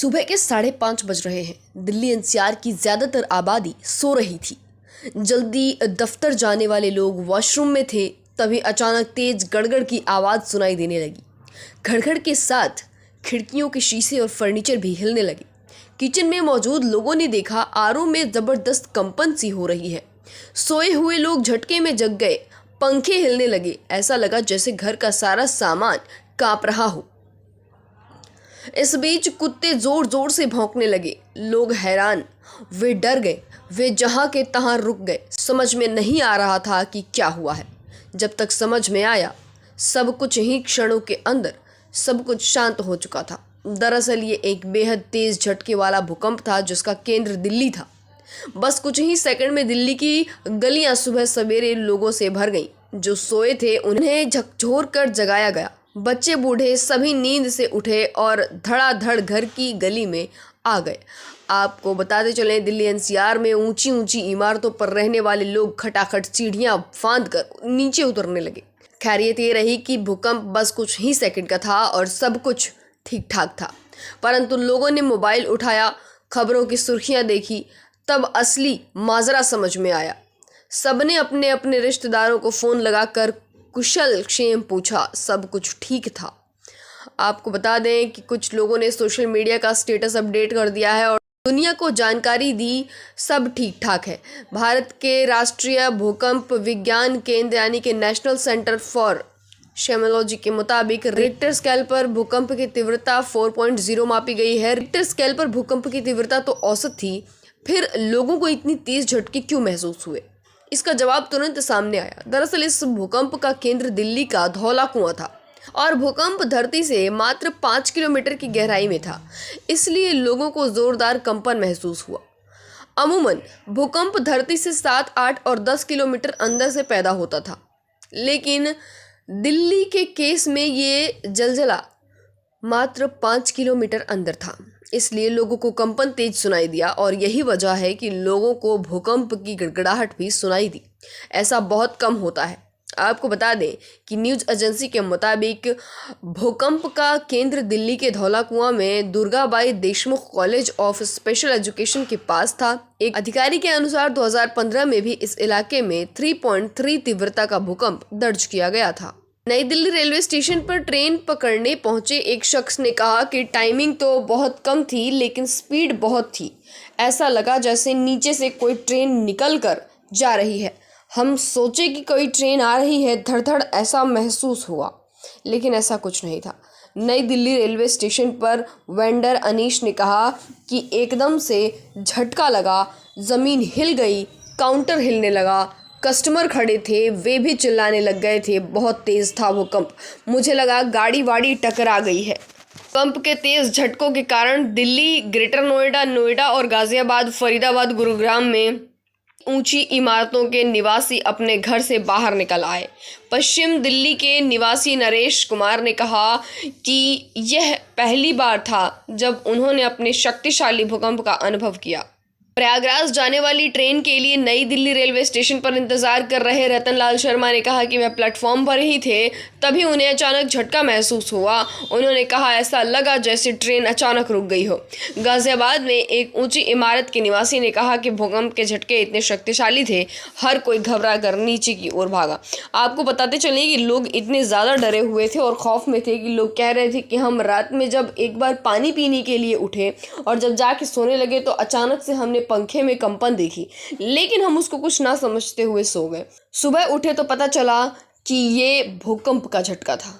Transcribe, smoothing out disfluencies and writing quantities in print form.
सुबह के 5:30 बज रहे हैं। दिल्ली एनसीआर की ज़्यादातर आबादी सो रही थी। जल्दी दफ्तर जाने वाले लोग वॉशरूम में थे, तभी अचानक तेज गड़गड़ की आवाज़ सुनाई देने लगी। घड़घड़ के साथ खिड़कियों के शीशे और फर्नीचर भी हिलने लगे। किचन में मौजूद लोगों ने देखा आरओ में ज़बरदस्त कंपन सी हो रही है। सोए हुए लोग झटके में जग गए। पंखे हिलने लगे। ऐसा लगा जैसे घर का सारा सामान कांप रहा हो। इस बीच कुत्ते जोर जोर से भौंकने लगे। लोग हैरान, वे डर गए, वे जहां के तहां रुक गए। समझ में नहीं आ रहा था कि क्या हुआ है। जब तक समझ में आया, सब कुछ ही क्षणों के अंदर सब कुछ शांत हो चुका था। दरअसल ये एक बेहद तेज झटके वाला भूकंप था जिसका केंद्र दिल्ली था। बस कुछ ही सेकंड में दिल्ली की गलियां सुबह सवेरे लोगों से भर गईं। जो सोए थे उन्हें झकझोर कर जगाया गया। बच्चे बूढ़े सभी नींद से उठे और धड़ाधड़ घर की गली में आ गए। आपको बताते चलें, दिल्ली एनसीआर में ऊंची ऊंची इमारतों पर रहने वाले लोग खटाखट सीढ़ियां फांद कर नीचे उतरने लगे। खैरियत ये रही कि भूकंप बस कुछ ही सेकंड का था और सब कुछ ठीक ठाक था। परंतु लोगों ने मोबाइल उठाया, खबरों की सुर्खियां देखी, तब असली माजरा समझ में आया। सबने अपने अपने रिश्तेदारों को फ़ोन लगाकर कुशल क्षेम पूछा। सब कुछ ठीक था। आपको बता दें कि कुछ लोगों ने सोशल मीडिया का स्टेटस अपडेट कर दिया है और दुनिया को जानकारी दी सब ठीक ठाक है। भारत के राष्ट्रीय भूकंप विज्ञान केंद्र यानी कि नेशनल सेंटर फॉर सेस्मोलॉजी के मुताबिक रिक्टर स्केल पर भूकंप की तीव्रता 4.0 मापी गई है। रिक्टर स्केल पर भूकंप की तीव्रता तो औसत थी, फिर लोगों को इतनी तेज झटके क्यों महसूस हुए? इसका जवाब तुरंत सामने आया। दरअसल इस भूकंप का केंद्र दिल्ली का धौला कुआं था और भूकंप धरती से मात्र 5 किलोमीटर की गहराई में था, इसलिए लोगों को जोरदार कंपन महसूस हुआ। अमूमन भूकंप धरती से 7, 8 और 10 किलोमीटर अंदर से पैदा होता था, लेकिन दिल्ली के केस में ये जलजला मात्र 5 किलोमीटर अंदर था, इसलिए लोगों को कंपन तेज सुनाई दिया और यही वजह है कि लोगों को भूकंप की गड़गड़ाहट भी सुनाई दी। ऐसा बहुत कम होता है। आपको बता दें कि न्यूज़ एजेंसी के मुताबिक भूकंप का केंद्र दिल्ली के धौला कुआं में Durgabai Deshmukh college of special education के पास था। एक अधिकारी के अनुसार 2015 में भी इस इलाके में 3.3 तीव्रता का भूकंप दर्ज किया गया था। नई दिल्ली रेलवे स्टेशन पर ट्रेन पकड़ने पहुंचे एक शख्स ने कहा कि टाइमिंग तो बहुत कम थी, लेकिन स्पीड बहुत थी। ऐसा लगा जैसे नीचे से कोई ट्रेन निकल कर जा रही है। हम सोचे कि कोई ट्रेन आ रही है, धड़-धड़ ऐसा महसूस हुआ, लेकिन ऐसा कुछ नहीं था। नई दिल्ली रेलवे स्टेशन पर वेंडर अनीश ने कहा कि एकदम से झटका लगा, ज़मीन हिल गई, काउंटर हिलने लगा, कस्टमर खड़े थे, वे भी चिल्लाने लग गए थे। बहुत तेज़ था भूकंप, मुझे लगा गाड़ी वाड़ी टकरा गई है। भूकंप के तेज़ झटकों के कारण दिल्ली, ग्रेटर नोएडा, नोएडा और गाज़ियाबाद, फरीदाबाद, गुरुग्राम में ऊंची इमारतों के निवासी अपने घर से बाहर निकल आए। पश्चिम दिल्ली के निवासी नरेश कुमार ने कहा कि यह पहली बार था जब उन्होंने अपने शक्तिशाली भूकंप का अनुभव किया। प्रयागराज जाने वाली ट्रेन के लिए नई दिल्ली रेलवे स्टेशन पर इंतजार कर रहे रतनलाल शर्मा ने कहा कि वह प्लेटफॉर्म पर ही थे, तभी उन्हें अचानक झटका महसूस हुआ। उन्होंने कहा ऐसा लगा जैसे ट्रेन अचानक रुक गई हो। गाजियाबाद में एक ऊंची इमारत के निवासी ने कहा कि भूकंप के झटके इतने शक्तिशाली थे, हर कोई घबरा कर नीचे की ओर भागा। आपको बताते चले कि लोग इतने ज़्यादा डरे हुए थे और खौफ में थे कि लोग कह रहे थे कि हम रात में जब एक बार पानी पीने के लिए उठे और जब जाके सोने लगे तो अचानक से हमने पंखे में कंपन देखी, लेकिन हम उसको कुछ ना समझते हुए सो गए। सुबह उठे तो पता चला कि ये भूकंप का झटका था।